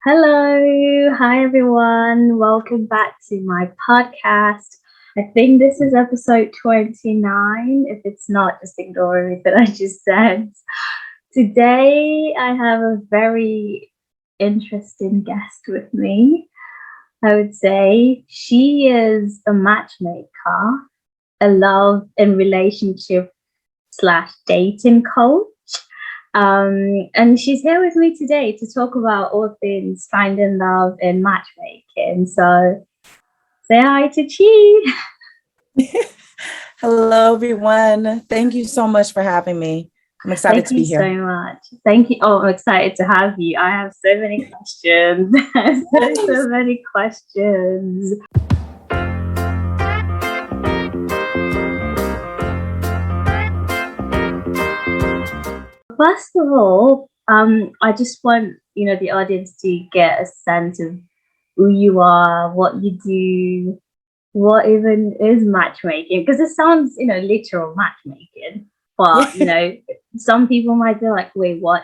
Hello, hi everyone. Welcome back to my podcast. I think this is episode 29. If it's not, just ignore everything I just said. Today, I have a very interesting guest with me. I would say she is a matchmaker, a love and relationship slash dating coach. And she's here with me today to talk about all things finding love and matchmaking. So say hi to Chi. Hello, everyone. Thank you so much for having me. I'm excited Thank to you be so here. much. Thank you. Oh, I'm excited to have you. I have so many questions. So Nice. many questions. First of all, I just want the audience to get a sense of who you are, what you do, what even is matchmaking, because it sounds literal matchmaking, but Yeah, some people might be like, wait, what,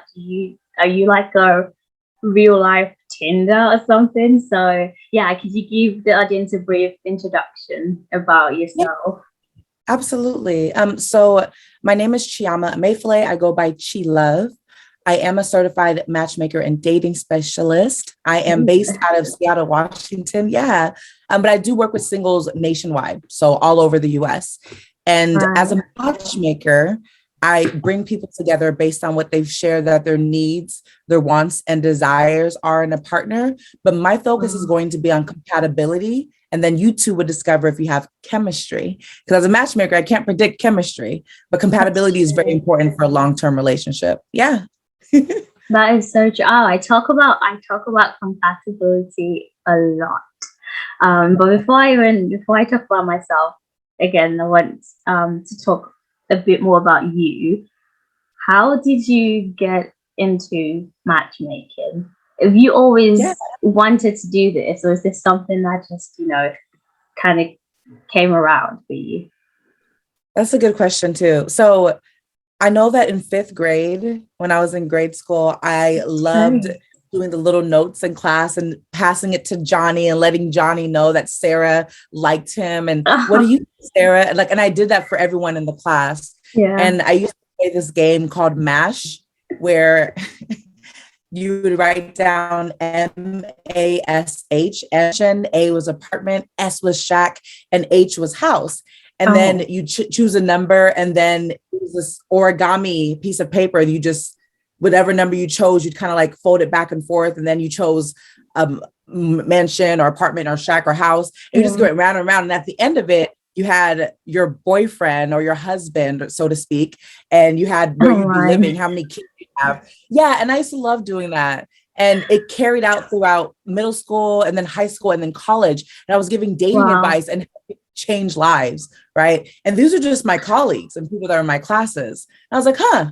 are you like a real life Tinder or something? So yeah, could you give the audience a brief introduction about yeah, yourself? absolutely. So my name is Chiama Mayflay. I go by Chi Love. I am a certified matchmaker and dating specialist. I am Ooh. based out of Seattle, Washington. Yeah. But I do work with singles nationwide, so all over the US. And as Right. a matchmaker, I bring people together based on what they've shared that their needs, their wants, and desires are in a partner. But my focus is Wow. going to be on compatibility. And then you two would discover if you have chemistry. Because as a matchmaker, I can't predict chemistry, but That's compatibility is very true. important for a long-term relationship. Yeah. That is so true. Oh, I talk about compatibility a lot. But before I talk about myself, again, I want to talk a bit more about you. How did you get into matchmaking? Have you Yeah. always wanted to do this, or is this something that just kind of came around for you? That's a good question too. So I know that in fifth grade, when I was in grade school, I loved Oh, doing the little notes in class and passing it to Johnny and letting Johnny know that Sarah liked him. And what do you think, Sarah? And I did that for everyone in the class. yeah. And I used to play this game called MASH, where you would write down MASH. A was apartment, S was shack, and H was house. And then Oh, you choose a number, and then it was this origami piece of paper. You just, whatever number you chose, you'd kind of like fold it back and forth. And then you chose mansion or apartment or shack or house. And you just yeah. go around and around. And at the end of it, you had your boyfriend or your husband, so to speak, and you had where Oh you'd be my. living, how many kids you have. Yeah, and I used to love doing that. And it carried out throughout middle school and then high school and then college. And I was giving dating Wow. advice and change lives, right? And these are just my colleagues and people that are in my classes. And I was like, huh,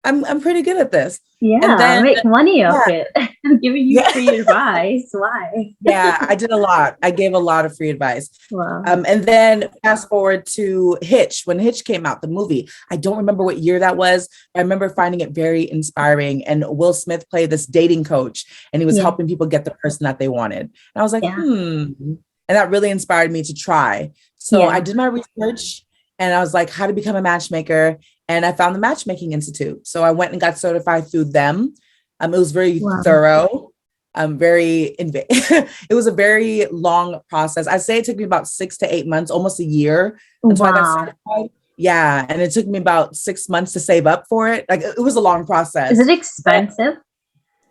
I'm pretty good at this. And Yeah, then make money off yeah, it. I'm giving you yeah, free advice. Why? yeah, I did a lot. I gave a lot of free advice. Wow. And then fast forward to Hitch, when Hitch came out, the movie. I don't remember what year that was. But I remember finding it very inspiring. And Will Smith played this dating coach, and he was Yeah. helping people get the person that they wanted. And I was like, Yeah. And that really inspired me to try. So I Yeah. did my research, and I was like, how to become a matchmaker. And I found the Matchmaking Institute. So I went and got certified through them. It was very Wow. thorough. It was a very long process. I'd say it took me about 6 to 8 months, almost a year until I got Wow. certified. Yeah. And it took me about 6 months to save up for it. Like it was a long Is it process, but expensive?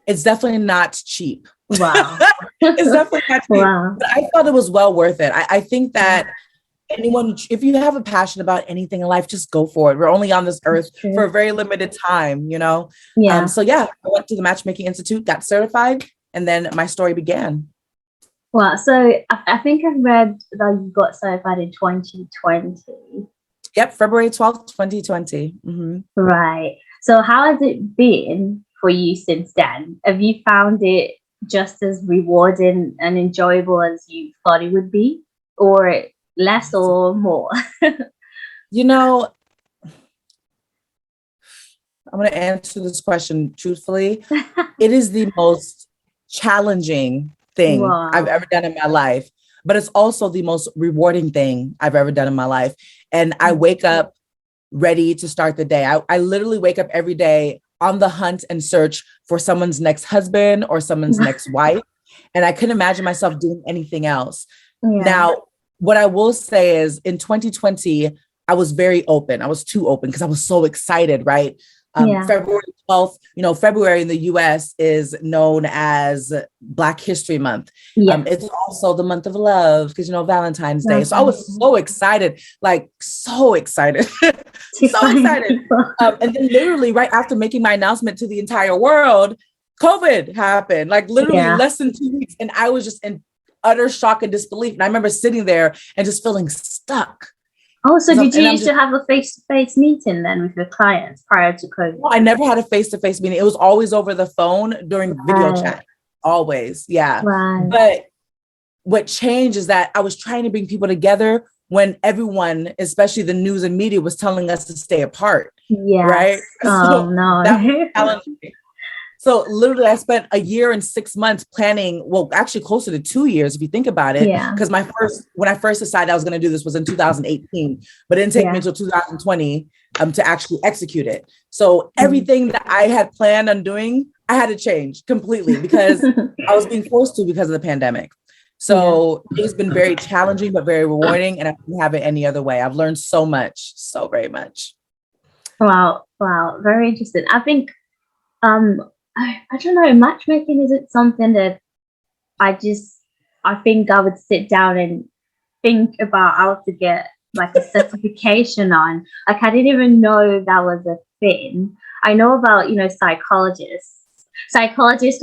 it's definitely not cheap. Wow. It's definitely not cheap, Wow. but I thought it was well worth it. I think Yeah, that anyone, if you have a passion about anything in life, just go for it. We're only on this earth that's for true. a very limited time, you know? Yeah. So yeah, I went to the Matchmaking Institute, got certified, and then my story began. Well, so I think I read that you got certified in 2020. Yep, February 12th, 2020. Mm-hmm. Right. So how has it been for you since then? Have you found it just as rewarding and enjoyable as you thought it would be, or less or more? You know, I'm going to answer this question truthfully. It is the most challenging thing I've Wow. ever done in my life, but it's also the most rewarding thing I've ever done in my life. And I wake up ready to start the day. I literally wake up every day on the hunt and search for someone's next husband or someone's next wife. And I couldn't imagine myself doing anything else. Yeah. Now, what I will say is in 2020, I was very open. I was too open because I was so excited, right? February 12th, February in the US is known as Black History Month. Yeah. It's also the month of love because, Valentine's Day. So I was so excited, like so excited, so excited. And then literally right after making my announcement to the entire world, COVID happened, like literally less than 2 weeks. And I was just in utter shock and disbelief. And I remember sitting there and just feeling stuck. Oh, so did you used to have a face-to-face meeting then with your clients prior to COVID? No, I never had a face-to-face meeting. It was always over the phone during video chat. Always. Yeah. Right. But what changed is that I was trying to bring people together when everyone, especially the news and media, was telling us to stay apart. Yeah. Right. Oh, no. That was challenging. So literally I spent a year and 6 months planning, well, actually closer to 2 years, if you think about it, because when I first decided I was going to do this was in 2018, but it didn't take me until 2020 to actually execute it. So everything that I had planned on doing, I had to change completely because I was being forced to because of the pandemic. So it's been very challenging, but very rewarding. And I couldn't have it any other way. I've learned so much, so very much. Wow. Very interesting. I think, I don't know, matchmaking isn't something that I think I would sit down and think about how to get like a certification on. Like I didn't even know that was a thing. I know about, psychologists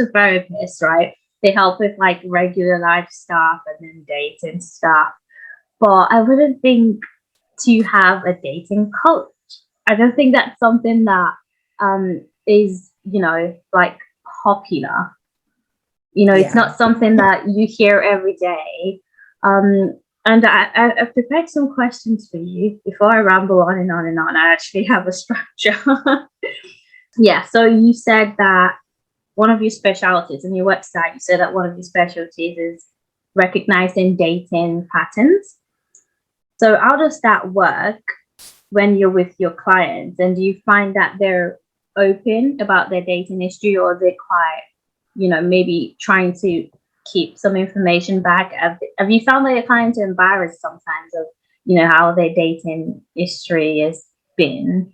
or therapists, right? They help with like regular life stuff and then dating stuff. But I wouldn't think to have a dating coach. I don't think that's something that is, like popular. It's not something that you hear every day. And I've prepared some questions for you before I ramble on and on and on. I actually have a structure. So you said that one of your specialties in your website, you said that one of your specialties is recognizing dating patterns. So how does that work when you're with your clients? And do you find that they're open about their dating history, or they're quite, maybe trying to keep some information back? Have you found that your clients are embarrassed sometimes of, how their dating history has been?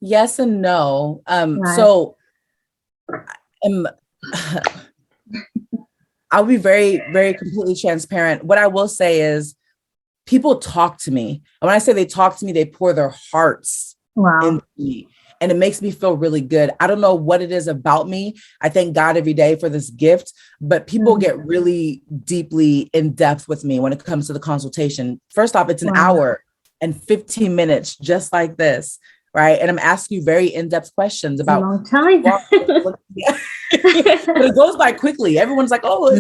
Yes and no. Right. So I'll be very, very completely transparent. What I will say is people talk to me. And when I say they talk to me, they pour their hearts into me. And it makes me feel really good. I don't know what it is about me. I thank God every day for this gift, but people get really deeply in depth with me when it comes to the consultation. First off, it's an hour and 15 minutes, just like this, right? And I'm asking you very in-depth questions about long time. But it goes by quickly. Everyone's like, oh,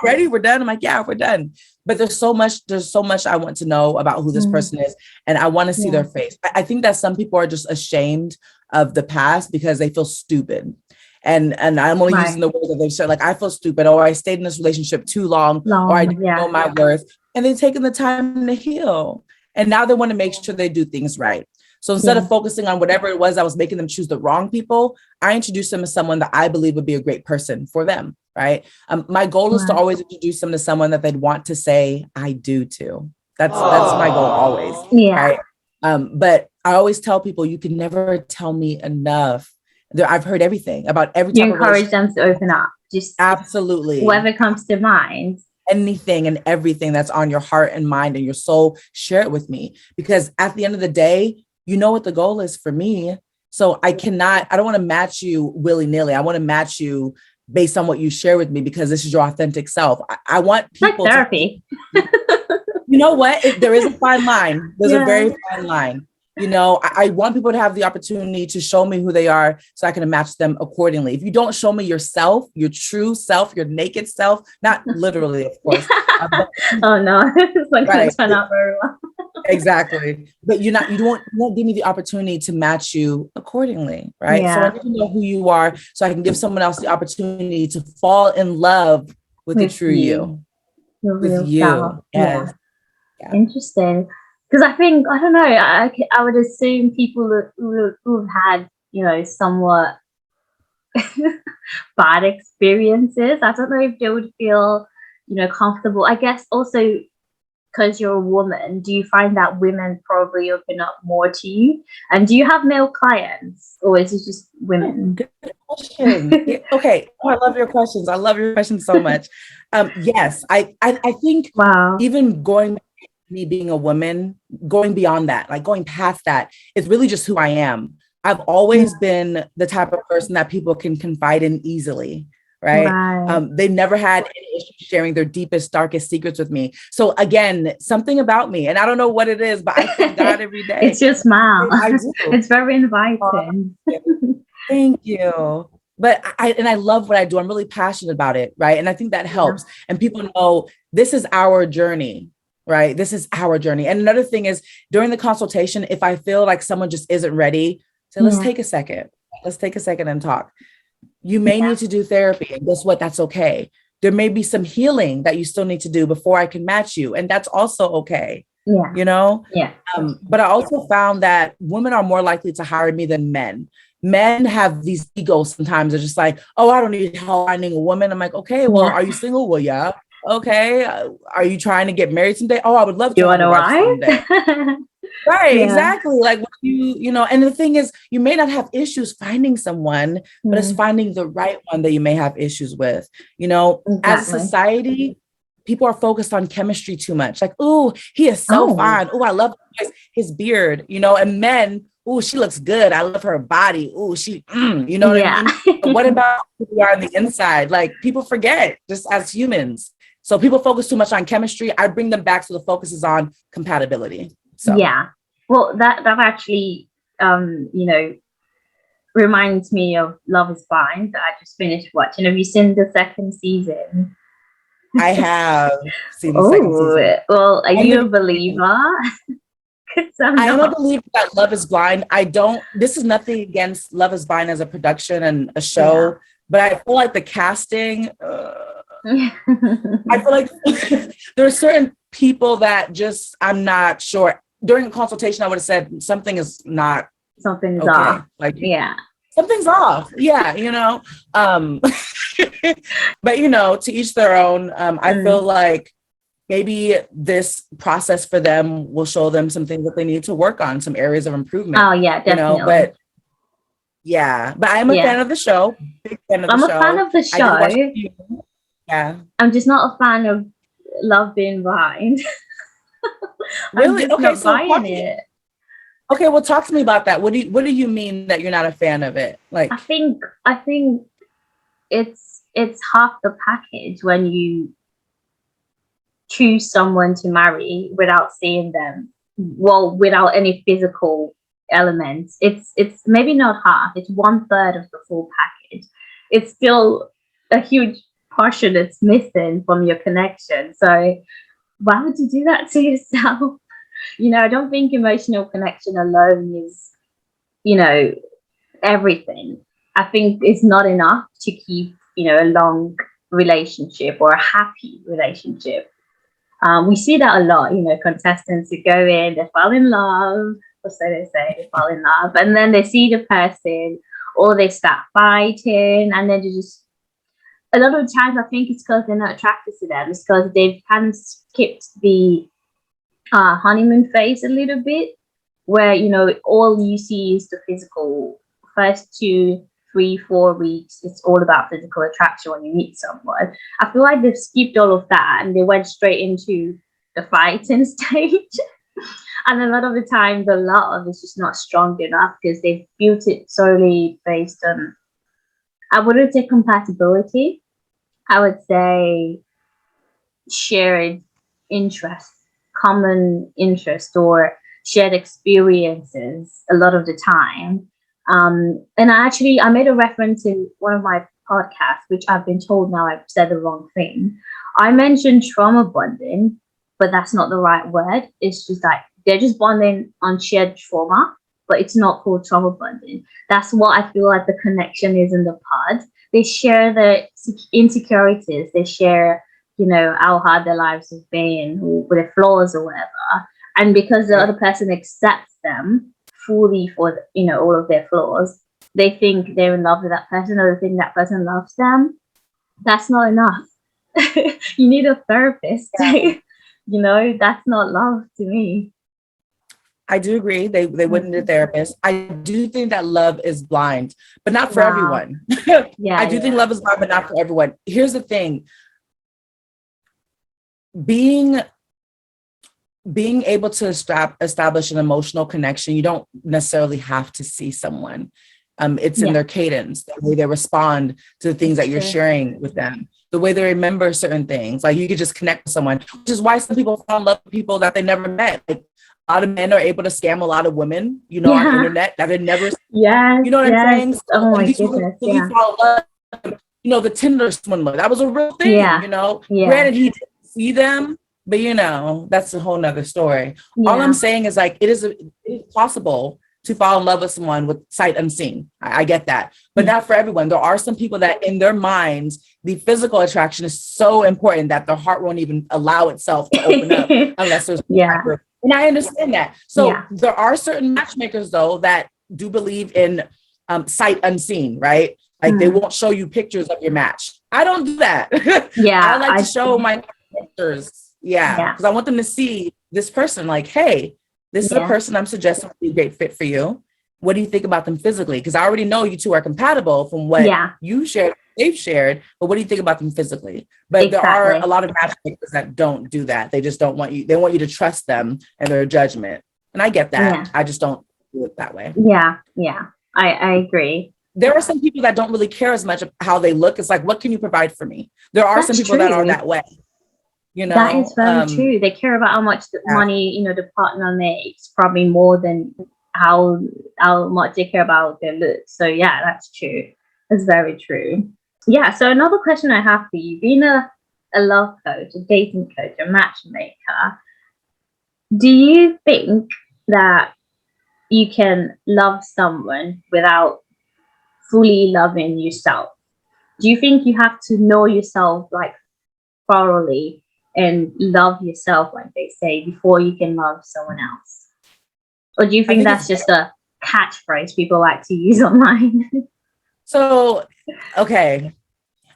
already we're done. I'm like, yeah, we're done. But there's so much I want to know about who this person is. And I want to see their face. I think that some people are just ashamed of the past because they feel stupid. And I'm only using the word that they've said, like, I feel stupid, or I stayed in this relationship too long. Or I didn't know my worth. And they've taken the time to heal. And now they want to make sure they do things right. So instead of focusing on whatever it was that was making them choose the wrong people, I introduced them to someone that I believe would be a great person for them, right? My goal is to always introduce them to someone that they'd want to say, I do to. That's my goal always, right? But I always tell people, you can never tell me enough. I've heard everything about every type of encourage them to open up. Just absolutely. Whatever comes to mind. Anything and everything that's on your heart and mind and your soul, share it with me. Because at the end of the day, you know what the goal is for me. So I don't want to match you willy-nilly. I want to match you based on what you share with me, because this is your authentic self. I want people like therapy. You know what? There is a fine line. There's a very fine line. I want people to have the opportunity to show me who they are so I can match them accordingly. If you don't show me yourself, your true self, your naked self, not literally, of course. Oh no, it's not going to turn out very well. Exactly. But you won't give me the opportunity to match you accordingly. Right. So I need to know who you are so I can give someone else the opportunity to fall in love with the With true you, you. your With real self. you. Yeah. Yes. Yeah. Interesting. Because I think, I don't know, I would assume people who've had, somewhat bad experiences, I don't know if they would feel, comfortable. I guess also because you're a woman, do you find that women probably open up more to you? And do you have male clients, or is it just women? Good question. Yeah, okay. Oh, I love your questions. I love your questions so much. Yes, I think Wow. even going me being a woman, going beyond that, like going past that, it's really just who I am. I've always been the type of person that people can confide in easily, right? Right. They've never had any issue sharing their deepest, darkest secrets with me. So again, something about me, and I don't know what it is, but I thank God every day. It's your smile. I do. It's very Uh, inviting. Thank you. But I love what I do. I'm really passionate about it, right? And I think that Yeah. helps. And people know this is our journey, right? This is our journey. And another thing is during the consultation, if I feel like someone just isn't ready, say, let's Yeah. take a second. Let's take a second and talk. You may need to do therapy. And guess what? That's okay. There may be some healing that you still need to do before I can match you. And that's also okay. Yeah. You know? Yeah. But I also found that women are more likely to hire me than men. Men have these egos sometimes. They're just like, oh, I don't need help finding a woman. I'm like, okay, well, Yeah. are you single? Well, yeah. Okay. Are you trying to get married someday? Oh, I would love Do you to have want a a wife someday. wife? Right, Yeah. exactly. Like and the thing is, you may not have issues finding someone, but it's Mm, finding the right one that you may have issues with. As a exactly. society, people are focused on chemistry too much. Like, oh, he is so Oh, fine. Oh, I love his beard, and men, oh, she looks good. I love her body. Oh, you know what I yeah. mean? But what about who we are on the inside? Like people forget just as humans. So people focus too much on chemistry. I bring them back so the focus is on compatibility. So Yeah. Well, that actually, reminds me of Love Is Blind that I just finished watching. Have you seen the second season? I have seen the second season. Oh, well, are And you a believer? Because I'm I am a not. believer that Love is Blind. This is nothing against Love is Blind as a production and a Yeah. show, but I feel like the casting, I feel like there are certain people that just, I'm not sure. During a consultation, I would have said something is not Something's okay. off. Like Yeah. something's off. Yeah. But to each their own. I feel Mm. like maybe this process for them will show them some things that they need to work on, some areas of improvement, Oh, yeah, definitely. but yeah, but I am a Yeah. fan of the show, big fan of the I'm a fan show. of the I did watch a show. few. Yeah. I'm just not a fan of Love Being Blind. I'm Really? just Okay. not So buying it. okay, well, talk to me about that. What do you mean that you're not a fan of it? I Like, think I think it's half the package when you choose someone to marry without seeing them, well, without any physical elements. It's maybe not half, it's one third of the full package. It's still a huge portion that's missing from your connection. So why would you do that to yourself? I don't think emotional connection alone is, you know everything. I think it's not enough to keep, a long relationship or a happy relationship. We see that a lot, contestants who go in, they fall in love, or so they say, they fall in love, and then they see the person, or they start fighting, and then they just, a lot of times, I think it's because they're not attracted to them. It's because they've kind of skipped the honeymoon phase a little bit, where all you see is the physical. First 2, 3, 4 weeks, it's all about physical attraction when you meet someone. I feel like they've skipped all of that and they went straight into the fighting stage. And a lot of the time, the love is just not strong enough because they've built it solely based on, I wouldn't say compatibility, I would say shared interest, common interest, or shared experiences a lot of the time. And I made a reference in one of my podcasts, which I've been told now I've said the wrong thing. I mentioned trauma bonding, but that's not the right word. It's just like they're just bonding on shared trauma, but it's not called trauma bonding. That's what I feel like the connection is in the pod. They share their insecurities. They share, how hard their lives have been, with their flaws or whatever. And because the other person accepts them fully for, all of their flaws, they think they're in love with that person, or they think that person loves them. That's not enough. You need a therapist. Yeah. That's not love to me. I do agree. They wouldn't need a therapist. I do think that love is blind, but not for Wow. everyone. Yeah, I do think love is blind, but not for everyone. Here's the thing. Being able to establish an emotional connection, you don't necessarily have to see someone. It's in their cadence, the way they respond to the things that you're sharing with them, the way they remember certain things. Like, you could just connect with someone, which is why some people fall in love with people that they never met. Like, a lot of men are able to scam a lot of women, on the internet that had never, yes, you know what I'm saying? So, oh my these goodness, people really fall in love. The Tinder swindler, that was a real thing, Yeah. Granted, he didn't see them, but that's a whole nother story. Yeah. All I'm saying is, like, it is possible to fall in love with someone with sight unseen. I get that, but not for everyone. There are some people that in their minds, the physical attraction is so important that their heart won't even allow itself to open up unless there's and I understand that. So there are certain matchmakers, though, that do believe in sight unseen, right? Like, they won't show you pictures of your match. I don't do that. I like to show my pictures. Because I want them to see this person, like, hey, this is a person I'm suggesting would be a great fit for you. What do you think about them physically? Because I already know you two are compatible from what you shared, they've shared, but what do you think about them physically? But there are a lot of matchmakers that don't do that. They just don't want you. They want you to trust them and their judgment. And I get that. I just don't do it that way. Yeah. I agree. There are some people that don't really care as much how they look. It's like, what can you provide for me? There are some people that are that way. That is very true. They care about how much money, the partner makes, probably more than how much they care about their looks. So yeah, that's true. That's very true. Yeah. So another question I have for you, being a love coach, a dating coach, a matchmaker, do you think that you can love someone without fully loving yourself? Do you think you have to know yourself, like, thoroughly and love yourself, like they say, before you can love someone else? Or do you think that's just a catchphrase people like to use online? So, okay,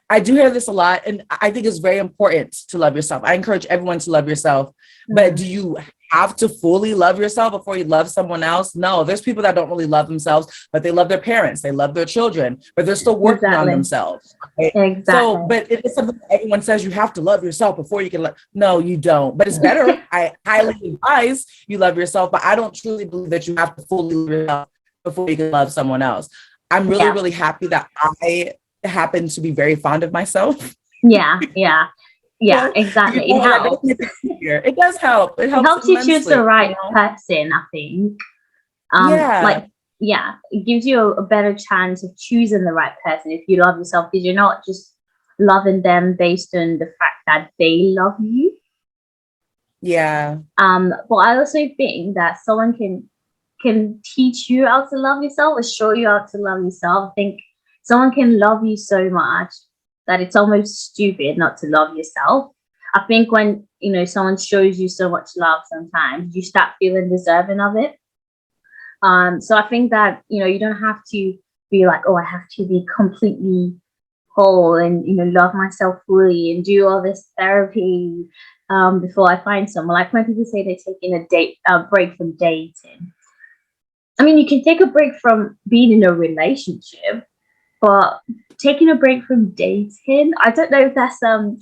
I do hear this a lot, and I think it's very important to love yourself. I encourage everyone to love yourself, but do you have to fully love yourself before you love someone else? No, there's people that don't really love themselves, but they love their parents, they love their children, but they're still working on themselves. Right? Exactly. So, but it's something everyone says you have to love yourself before you can love. No, you don't. But it's better. I highly advise you love yourself, but I don't truly believe that you have to fully love yourself before you can love someone else. I'm really, really happy that I happen to be very fond of myself. Yeah, exactly. It helps. It does help. It helps you choose the right person, I think. It gives you a better chance of choosing the right person if you love yourself, because you're not just loving them based on the fact that they love you. But I also think that someone can teach you how to love yourself or show you how to love yourself. I think someone can love you so much that it's almost stupid not to love yourself. I think when, someone shows you so much love, sometimes you start feeling deserving of it. So I think that, you don't have to be like, oh, I have to be completely whole and, love myself fully and do all this therapy before I find someone. Like when people say they're taking a break from dating. I mean, you can take a break from being in a relationship, but taking a break from dating, I don't know if that's a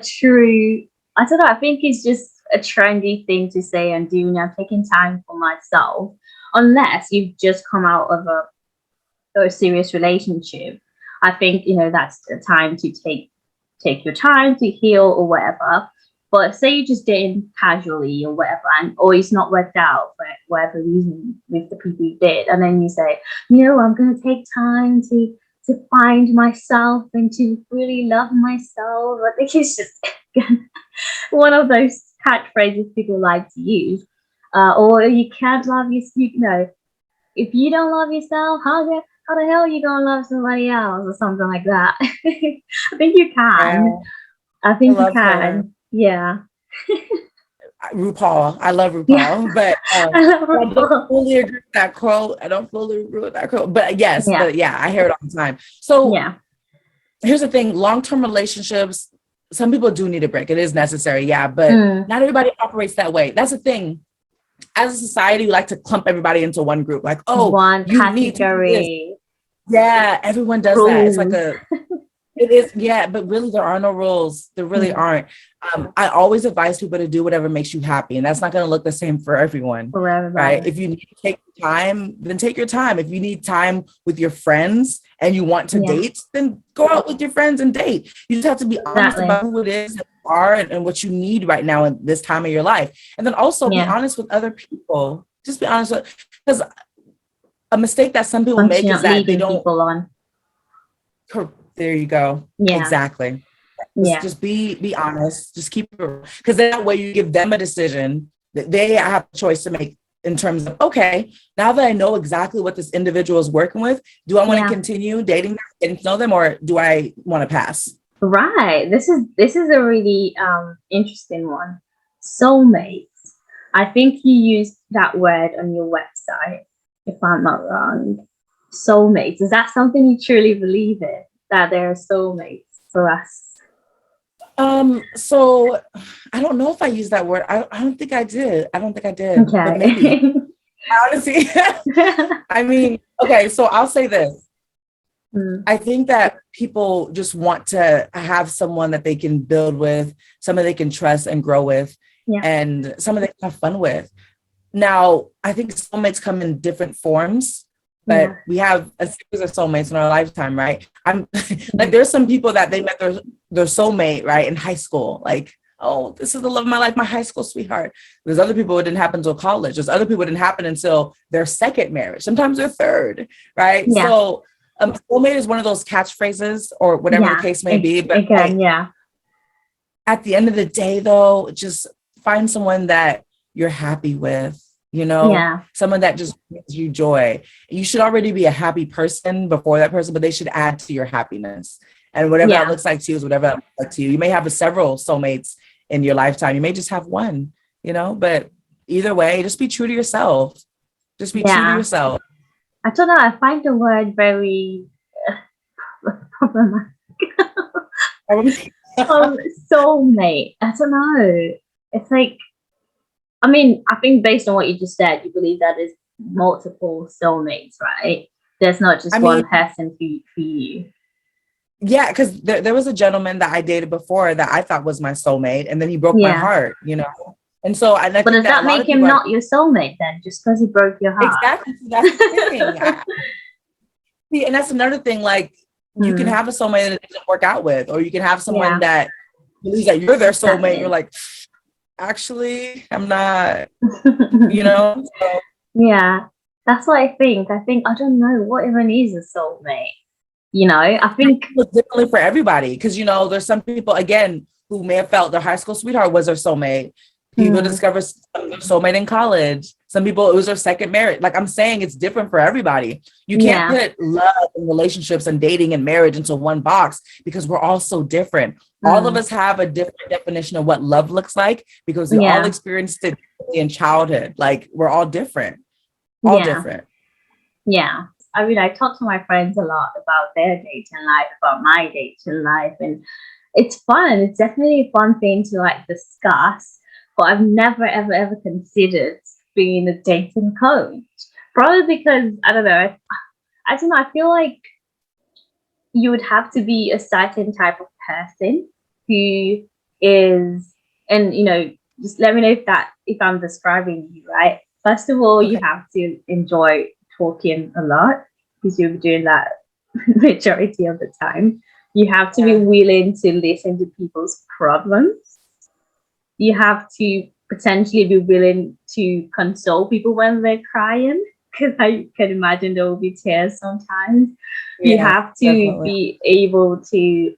true, I don't know, I think it's just a trendy thing to say and do. I'm taking time for myself, unless you've just come out of a serious relationship. I think, that's the time to take your time to heal or whatever. But say you're just dating casually or whatever, or it's not worked out for whatever reason with the people you did, and then you say, I'm going to take time to find myself and to really love myself. I think it's just one of those catchphrases people like to use. Or you can't love you know, if you don't love yourself, how the hell are you gonna love somebody else or something like that? I think you Yeah, can. I I think you love her. can. Yeah. RuPaul. I love Yeah. RuPaul, but I love I don't RuPaul. fully agree with that quote. I don't fully agree with that quote. But yes, Yeah. but yeah, I hear it all the time. So Yeah. here's the thing: long-term relationships, some people do need a break. It is necessary, yeah, but Mm. not everybody operates that way. That's the thing. As a society, we like to clump everybody into one group, like, oh, One you need to do this. category Yeah, everyone does that. It's like rules a it is, yeah, but really there are no rules. There really mm. aren't. I always advise people to do whatever makes you happy, and that's not going to look the same for everyone, for right? everybody. If you need to take time, then take your time. If you need time with your friends and you want to Yeah. date, then go out with your friends and date. You just have to be honest Exactly. about who it is that you are and what you need right now in this time of your life, and then also be Yeah. honest with other people. Just be honest with, because a mistake that some people Once make you're is not that they leading don't. people on. There you go. Yeah. Exactly. Just, Yeah. just be honest. Just keep it, because that way you give them a decision that they have a choice to make in terms of, okay, now that I know exactly what this individual is working with, do I want to Yeah. continue dating them, getting to know them, or do I want to pass? Right. This is a really interesting one. Soulmates. I think you used that word on your website, if I'm not wrong. Soulmates. Is that something you truly believe in? That there are soulmates for us? So I don't know if I used that word. I don't think I did. I don't think I did, but maybe. Okay. Honestly, I mean, okay, so I'll say this. Mm, I think that people just want to have someone that they can build with, someone they can trust and grow with, yeah. and someone they can have fun with. Now, I think soulmates come in different forms, Yeah. but we have a series of soulmates in our lifetime, right? I'm like, Mm, there's some people that they met their soulmate, right, in high school. Like, oh, this is the love of my life, my high school sweetheart. There's other people it didn't happen until college. There's other people it didn't happen until their second marriage, sometimes their third, right? yeah. So soulmate is one of those catchphrases or whatever the Yeah. case may be. But Again, yeah. at the end of the day, though, just find someone that you're happy with, Yeah. someone that just brings you joy. You should already be a happy person before that person, but they should add to your happiness. And whatever that Yeah. looks like to you is whatever that looks like to you. You may have several soulmates in your lifetime. You may just have one, but either way, just be true to yourself. Just be true to Yeah. yourself. I don't know. I find the word very problematic. um, Soulmate. I don't know. It's like, I mean, I think based on what you just said, you believe that there's multiple soulmates, right? There's not I just mean, one person for you. yeah, because there was a gentleman that I dated before that I thought was my soulmate, and then he broke my Yeah. heart. And so, and I But think does that a that lot make of him people are not your soulmate then, just because he broke your heart? exactly, so that's the thing. See, and that's another thing. Like, you can Hmm. have a soulmate that it doesn't work out with, or you can have someone Yeah, that believes that you're their soulmate. And you're exactly. like, actually, I'm not. So Yeah, that's what I think. I don't know what even is a soulmate. I think, look differently for everybody because there's some people again who may have felt their high school sweetheart was their soulmate. People mm, discover their soulmate in college. Some people it was their second marriage. Like I'm saying, it's different for everybody. You can't yeah, put love and relationships and dating and marriage into one box because we're all so different. All of mm, us have a different definition of what love looks like because we all yeah, experienced it in childhood. Like we're all different, all yeah, different. yeah. I mean, I talk to my friends a lot about their dating life, about my dating life, and it's fun. It's definitely a fun thing to like discuss, but I've never ever ever considered being a dating coach. Probably because I don't know. I don't know. I feel like you would have to be a certain type of person who is, and just let me know if I'm describing you right. First of all, you Okay. have to enjoy talking a lot because you'll be doing that majority of the time. You have to be Yeah. willing to listen to people's problems. You have to potentially be willing to console people when they're crying, because I can imagine there will be tears sometimes. You Yeah, have to definitely. be able to,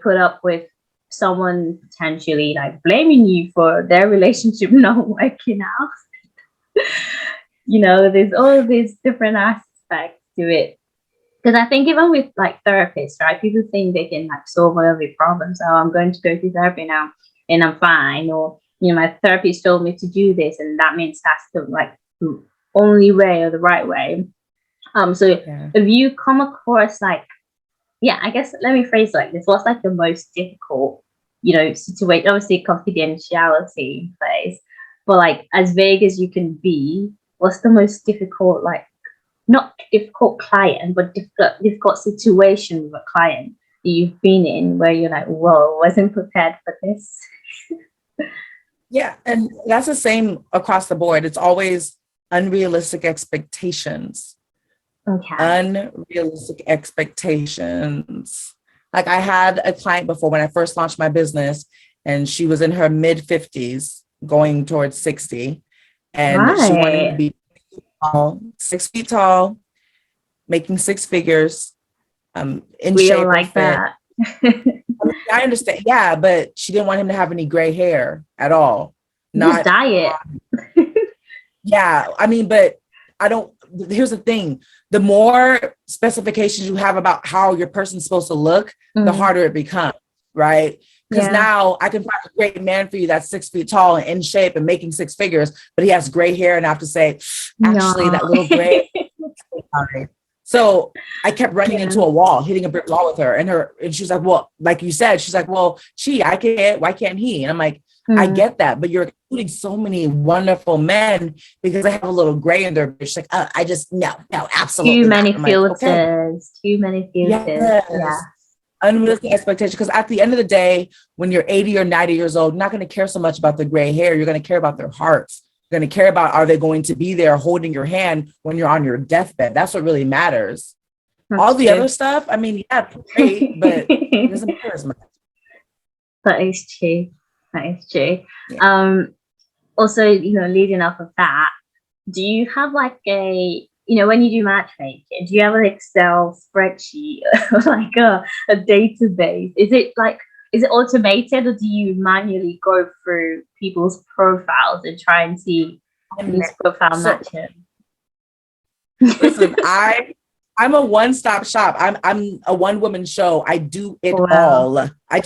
put up with someone potentially like blaming you for their relationship not working out. There's all these different aspects to it. Because I think even with like therapists, right, people think they can like solve all of your problems. Oh, I'm going to go to therapy now and I'm fine. Or, my therapist told me to do this and that means that's the like only way or the right way. So if you come across like, I guess let me phrase it like this. What's like the most difficult, situation? Obviously confidentiality in place, but like as vague as you can be, what's the most difficult, like not difficult client, but difficult situation with a client that you've been in where you're like, whoa, wasn't prepared for this? Yeah. And that's the same across the board. It's always unrealistic expectations. Okay. Unrealistic expectations. Like I had a client before when I first launched my business, and she was in her mid 50s, going towards 60. And she wanted to be tall, 6 feet tall, making six figures, in we shape all like or fit. that. I understand. Yeah, but she didn't want him to have any gray hair at all. Just diet. Yeah. I mean, but here's the thing. The more specifications you have about how your person's supposed to look, the harder it becomes, right? Because now I can find a great man for you that's 6 feet tall and in shape and making six figures, but he has gray hair, and I have to say, actually, that little gray. So I kept running into a wall, hitting a brick wall with her, and she's like, well, like you said, she's like, well, I can't, why can't he? And I'm like, I get that, but you're including so many wonderful men because they have a little gray in their beard. She's like, I just, no, absolutely too many not. filters, like, okay. Too many filters. Yes. Yeah. Unrealistic expectation. Because at the end of the day, when you're 80 or 90 years old, you're not going to care so much about the gray hair. You're going to care about their hearts. You're going to care about, are they going to be there holding your hand when you're on your deathbed? That's what really matters. That's all the other stuff, I mean, yeah, great, but it doesn't matter as much. That is true. Yeah. Also, leading off of that, do you have like when you do matchmaking, do you have an Excel spreadsheet or like a database? Is it automated, or do you manually go through people's profiles and try and see whose profile matches? Listen, I'm a one-stop shop. I'm a one-woman show. I do it all. I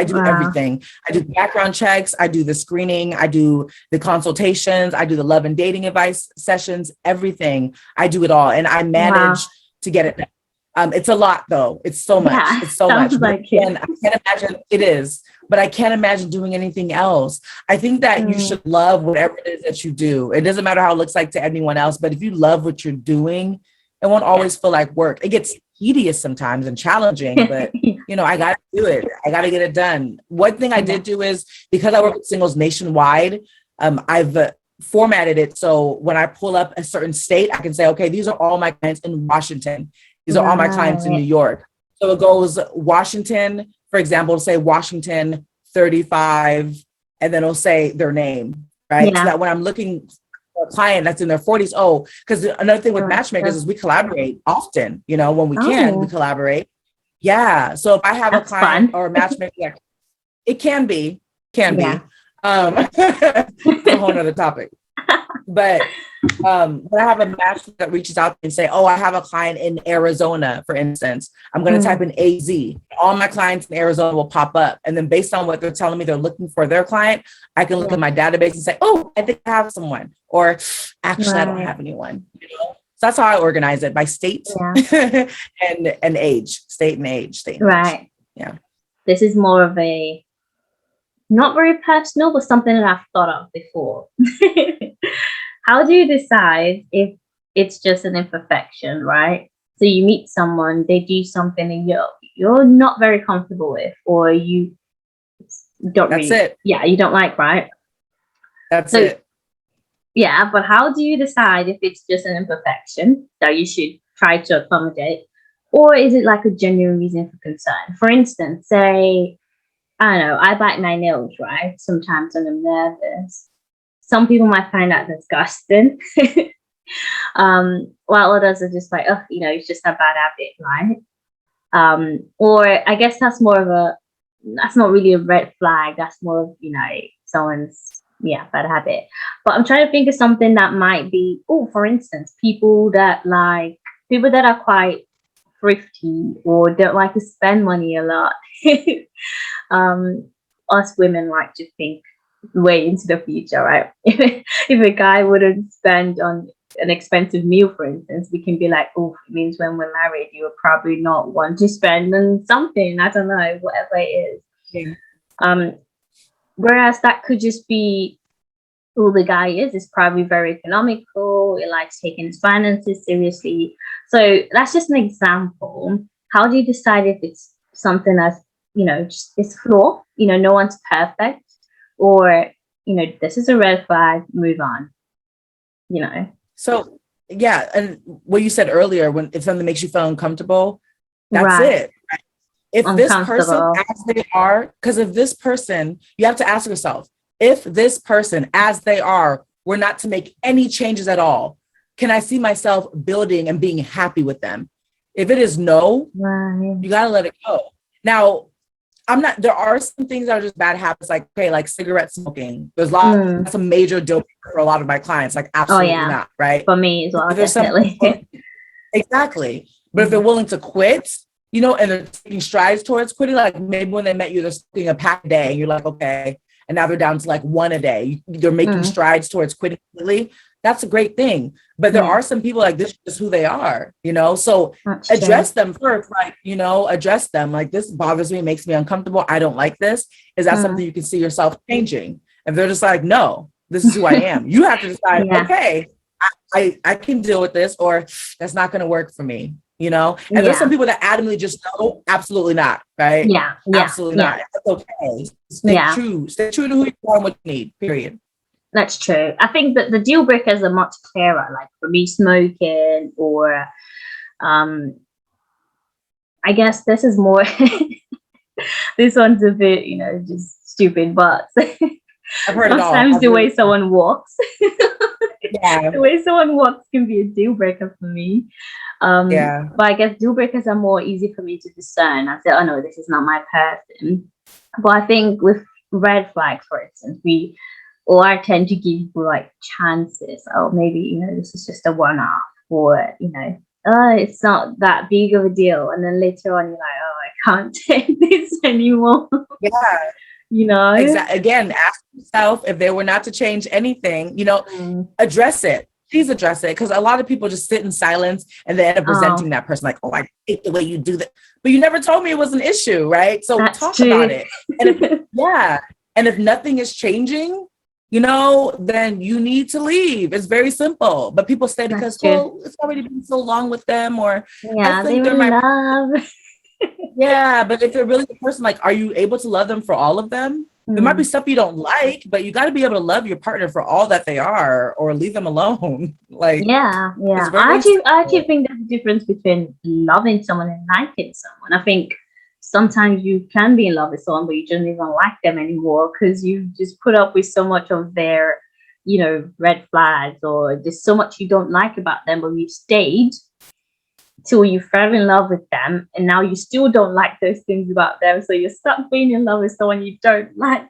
do everything. I do background checks. I do the screening. I do the consultations. I do the love and dating advice sessions, everything. I do it all. And I manage to get it done. It's a lot though. It's so much. It's so much. And I can't imagine it is, but I can't imagine doing anything else. I think that you should love whatever it is that you do. It doesn't matter how it looks like to anyone else, but if you love what you're doing, it won't always feel like work. It gets tedious sometimes and challenging, but I got to do it. I got to get it done. One thing I did do is, because I work with singles nationwide, I've formatted it. So when I pull up a certain state, I can say, okay, these are all my clients in Washington. These are all my clients in New York. So it goes Washington, for example, it'll say Washington 35, and then it'll say their name, right? So that when I'm looking a client that's in their 40s. Because another thing with matchmakers is we collaborate often. When we can, we collaborate. Yeah. So if I have a client or a matchmaker, it can be. It's a whole nother topic. But when I have a match that reaches out and say, I have a client in Arizona, for instance, I'm going to type in AZ. All my clients in Arizona will pop up. And then based on what they're telling me they're looking for their client, I can look at my database and say, I think I have someone. Or actually, I don't have anyone. So that's how I organize it, by state and age. State and age. Right. Yeah. This is more of a, not very personal, but something that I've thought of before. How do you decide if it's just an imperfection, right? So you meet someone, they do something and you're not very comfortable with, or you don't That's it. Yeah, you don't like, right? That's it. Yeah, but how do you decide if it's just an imperfection that you should try to accommodate, or is it like a genuine reason for concern? For instance, say, I don't know, I bite my nails, right? Sometimes when I'm nervous. Some people might find that disgusting. While others are just like, it's just a bad habit, right? Or I guess that's not really a red flag. That's more of, someone's Yeah, bad habit. But I'm trying to think of something that might be, oh, for instance, people that are quite thrifty or don't like to spend money a lot. um, us women like to think way into the future, right? If a guy wouldn't spend on an expensive meal, for instance, we can be like, oh, it means when we're married, you will probably not want to spend on something. I don't know, whatever it is. Yeah. Um, Whereas that could just be who the guy is probably very economical. He likes taking his finances seriously. So that's just an example. How do you decide if it's something that's, just it's flaw, no one's perfect, or, this is a red flag, move on, you know? So yeah, and what you said earlier, when if something makes you feel uncomfortable, that's Right. it. If this person Uncomfortable. as they are, because if this person, you have to ask yourself, if this person as they are were not to make any changes at all, can I see myself building and being happy with them? If it is no, Right. you got to let it go. Now, there are some things that are just bad habits, like, okay, like cigarette smoking. That's a major deal for a lot of my clients, like absolutely not, right? For me as well, If there's definitely. exactly. But if they're willing to quit, and they're taking strides towards quitting, like maybe when they met you, they're smoking a pack a day and you're like, okay. And now they're down to like one a day. They're making strides towards quitting completely. That's a great thing. But there are some people like this is just who they are, so That's address true. them first, like, address them. Like, this bothers me, makes me uncomfortable. I don't like this. Is that something you can see yourself changing? If they're just like, no, this is who I am. You have to decide, okay, I can deal with this, or that's not going to work for me, and there's some people that adamantly just no, absolutely not, right? Absolutely not. It's okay. Stay true to who you are and what you need, period. That's true. I think that the deal breakers are much clearer, like for me, smoking, or I guess this is more this one's a bit, just stupid, but I've heard it all. sometimes the way someone walks. Yeah. The way someone walks can be a deal breaker for me. But I guess deal breakers are more easy for me to discern. I say, oh no, this is not my person. But I think with red flags, for instance, I tend to give people like chances. Oh, maybe, this is just a one-off, or, it's not that big of a deal. And then later on, you're like, oh, I can't take this anymore. Yeah. Exactly. Again, ask yourself, if they were not to change anything, address it. Please address it. Because a lot of people just sit in silence and they end up resenting that person, like, oh, I hate the way you do that. But you never told me it was an issue, right? So talk about it. And if nothing is changing, then you need to leave. It's very simple. But people stay because, well, it's already been so long with them, or I think they're my love. Yeah, but if they're really the person, like, are you able to love them for all of them? There might be stuff you don't like, but you got to be able to love your partner for all that they are, or leave them alone. Like, I actually think there's a difference between loving someone and liking someone. I think sometimes you can be in love with someone, but you don't even like them anymore because you just put up with so much of their, red flags, or there's so much you don't like about them, but you stayed till you fell in love with them, and now you still don't like those things about them, so you're stuck being in love with someone you don't like.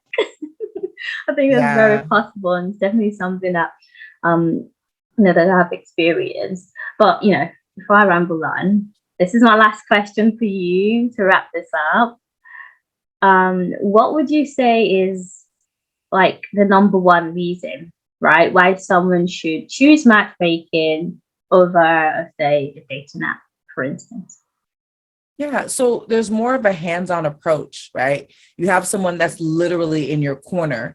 I think that's very possible, and it's definitely something that that I have experienced. But before I ramble on, this is my last question for you to wrap this up. What would you say is like the number one reason, right, why someone should choose matchmaking over, say, a dating app, for instance? Yeah, so there's more of a hands-on approach, right? You have someone that's literally in your corner.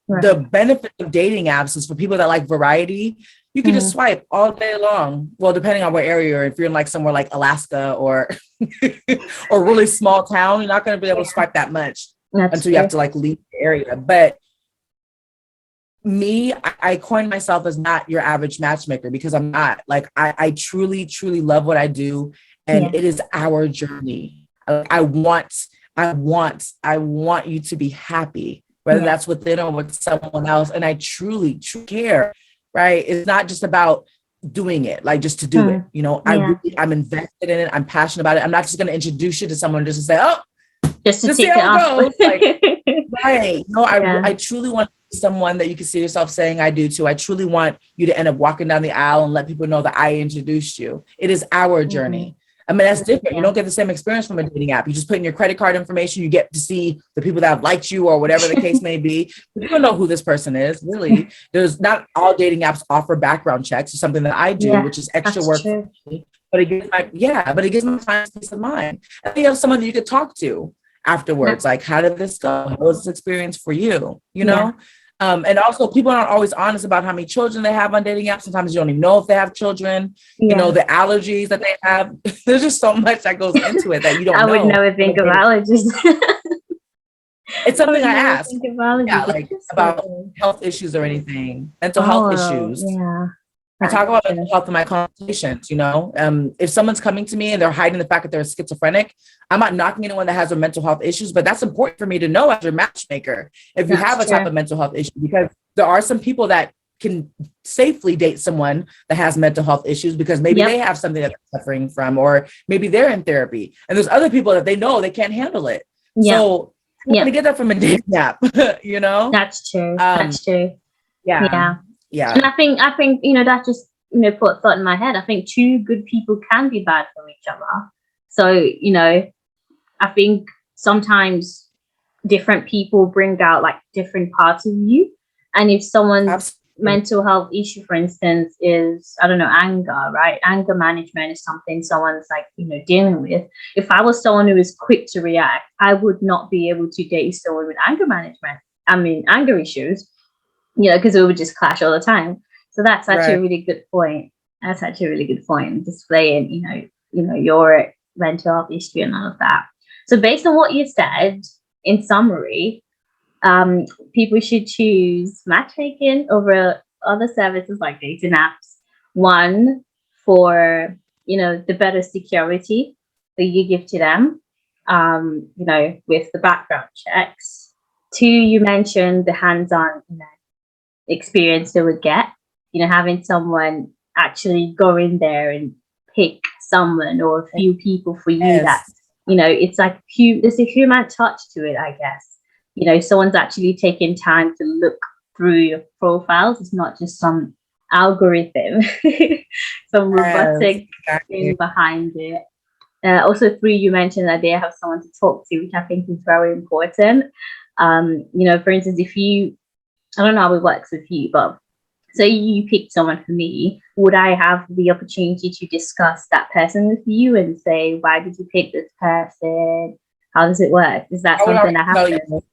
The benefit of dating apps is for people that like variety. You can just swipe all day long. Well, depending on what area you're in. If you're in like somewhere like Alaska or or really small town, you're not going to be able to swipe that much until you have to like leave the area. But me, I coined myself as not your average matchmaker, because I'm not. Like, I truly, truly love what I do. And it is our journey. I want you to be happy, whether that's within or with someone else. And I truly, truly care, right? It's not just about doing it, like just to do it. I'm invested in it. I'm passionate about it. I'm not just going to introduce you to someone just to say, oh, Just to to see tick it how off. it goes. Like, right. No, Yeah. I truly want to be someone that you can see yourself saying I do too. I truly want you to end up walking down the aisle and let people know that I introduced you. It is our journey. I mean, that's different. Yeah. You don't get the same experience from a dating app. You just put in your credit card information. You get to see the people that have liked you or whatever the case may be. But you don't know who this person is, really. There's not all dating apps offer background checks. It's something that I do, which is extra work for me. But it gives my clients peace of mind. And you have someone that you could talk to afterwards. Like, how did this go? How was this experience for you? You know? And also people aren't always honest about how many children they have on dating apps. Sometimes you don't even know if they have children, you know, the allergies that they have. There's just so much that goes into it that you don't know. I would never think of allergies. It's something I ask. Yeah, like about health issues or anything, mental health issues. Yeah. I talk about mental health in my consultations, you know. If someone's coming to me and they're hiding the fact that they're schizophrenic, I'm not knocking anyone that has a mental health issues, but that's important for me to know as your matchmaker if you have a type of mental health issue, because there are some people that can safely date someone that has mental health issues because maybe they have something that they're suffering from, or maybe they're in therapy. And there's other people that they know they can't handle it. So you're going to get that from a dating app, you know? That's true. That's true. Yeah. And I think, you know, that just, you know, put thought in my head. I think two good people can be bad for each other. So, you know, I think sometimes different people bring out like different parts of you. And if someone's mental health issue, for instance, is, I don't know, anger, right? Anger management is something someone's like, you know, dealing with. If I was someone who is quick to react, I would not be able to date someone with anger management. I mean, anger issues. You know, because it would just clash all the time. So that's actually a really good point. That's actually a really good point. Displaying, you know, your mental health history and all of that. So based on what you said, in summary, people should choose matchmaking over other services like dating apps. One, for, you know, the better security that you give to them, you know, with the background checks. Two, you mentioned the hands-on, you know, experience they would get, you know, having someone actually go in there and pick someone or a few people for you that, you know, it's like there's a human touch to it, I guess. You know, someone's actually taking time to look through your profiles. It's not just some algorithm, some robotic thing behind it. Also, three, you mentioned that they have someone to talk to, which I think is very important. You know, for instance, if you, I don't know how it works with you, but say you picked someone for me, would I have the opportunity to discuss that person with you and say, why did you pick this person? How does it work? Is that something that happens?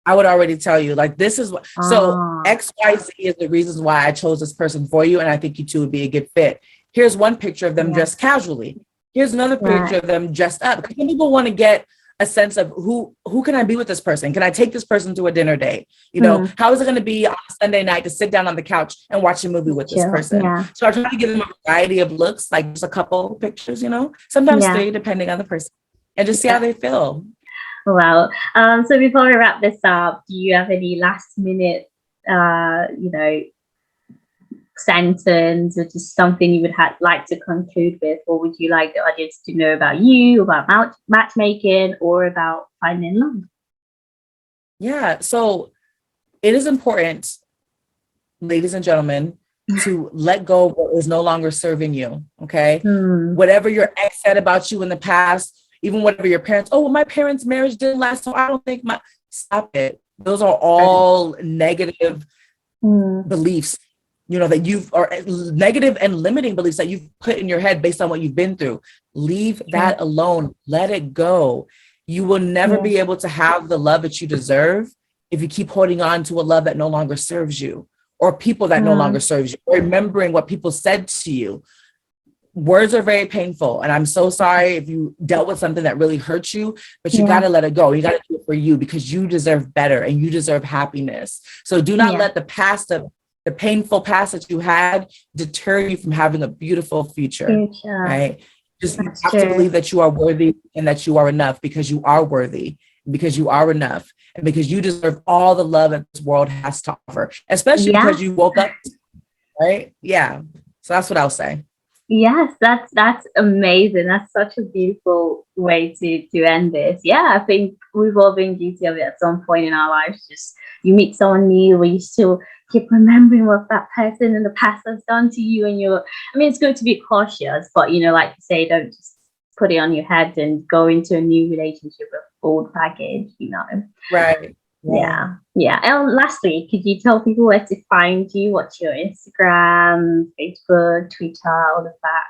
I would already tell you, like, this is what, so XYZ is the reasons why I chose this person for you. And I think you two would be a good fit. Here's one picture of them dressed casually. Here's another picture of them dressed up. Because people want to get a sense of who can I be with this person? Can I take this person to a dinner date? You know, how is it going to be on a Sunday night to sit down on the couch and watch a movie with this person? So I try to give them a variety of looks, like just a couple pictures, you know, sometimes three, depending on the person, and just see how they feel. Wow. So before we wrap this up, do you have any last minute, you know, sentence or just something you would like to conclude with? Or would you like the audience to know about you, about matchmaking, or about finding love? Yeah, so it is important, ladies and gentlemen, to let go of what is no longer serving you, okay? Whatever your ex said about you in the past, even whatever your parents, oh, well, my parents' marriage didn't last, so I don't think stop it. Those are all negative beliefs, you know, that are negative and limiting beliefs that you've put in your head based on what you've been through. Leave that alone. Let it go. You will never be able to have the love that you deserve if you keep holding on to a love that no longer serves you, or people that no longer serves you, or remembering what people said to you. Words are very painful, and I'm so sorry if you dealt with something that really hurt you, but you got to let it go. You got to do it for you, because you deserve better and you deserve happiness. So do not let the past, the painful past that you had, deter you from having a beautiful future. Right? Just you have to believe that you are worthy and that you are enough, because you are worthy, because you are enough, and because you deserve all the love that this world has to offer, especially because you woke up, right? Yeah. So that's what I'll say. Yes, that's amazing. That's such a beautiful way to end this. Yeah, I think we've all been guilty of it at some point in our lives. Just you meet someone new, where you still keep remembering what that person in the past has done to you, and you're. I mean, it's good to be cautious, but like you say, don't just put it on your head and go into a new relationship with old baggage. Right. Yeah. Yeah, yeah. And lastly, could you tell people where to find you? What's your Instagram, Facebook, Twitter, all of that?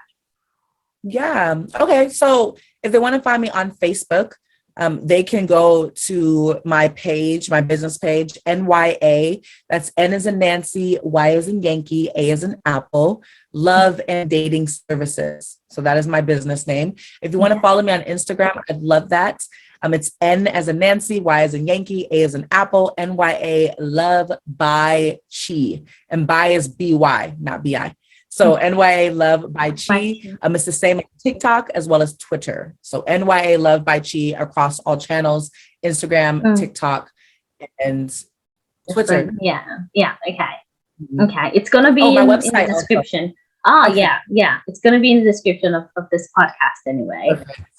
Yeah. Okay. So if they want to find me on Facebook, they can go to my page, my business page, NYA. That's N as in Nancy, Y as in Yankee, A as in Apple, Love and Dating Services. So that is my business name. If you want to follow me on Instagram, I'd love that. It's N as in Nancy, Y as in Yankee, A as in Apple, NYA, Love by Chi. And by is BY, not BI. So NYA Love by Chi. It's the same on TikTok as well as Twitter. So NYA Love by Chi across all channels, Instagram, TikTok, and Twitter. Yeah. Okay. Okay. It's gonna be my in website the description. Oh, okay. yeah. It's gonna be in the description of this podcast anyway.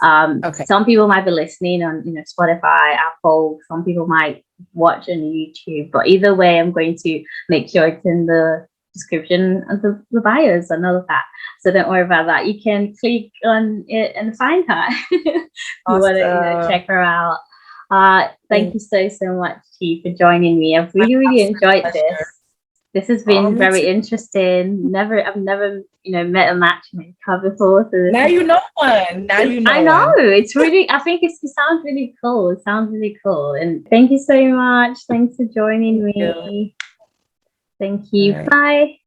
Okay. Some people might be listening on Spotify, Apple. Some people might watch on YouTube. But either way, I'm going to make sure it's in the description of the bios and all of that. So don't worry about that. You can click on it and find her if you want to check her out. Thank you so much, Chi, for joining me. I've really enjoyed this. This has been very interesting. I've never met a matchmaker before. So now you know one. Now you know. I know one. It's really. I think it sounds really cool. It sounds really cool. And thank you so much. Thanks for joining me. Thank you. Bye.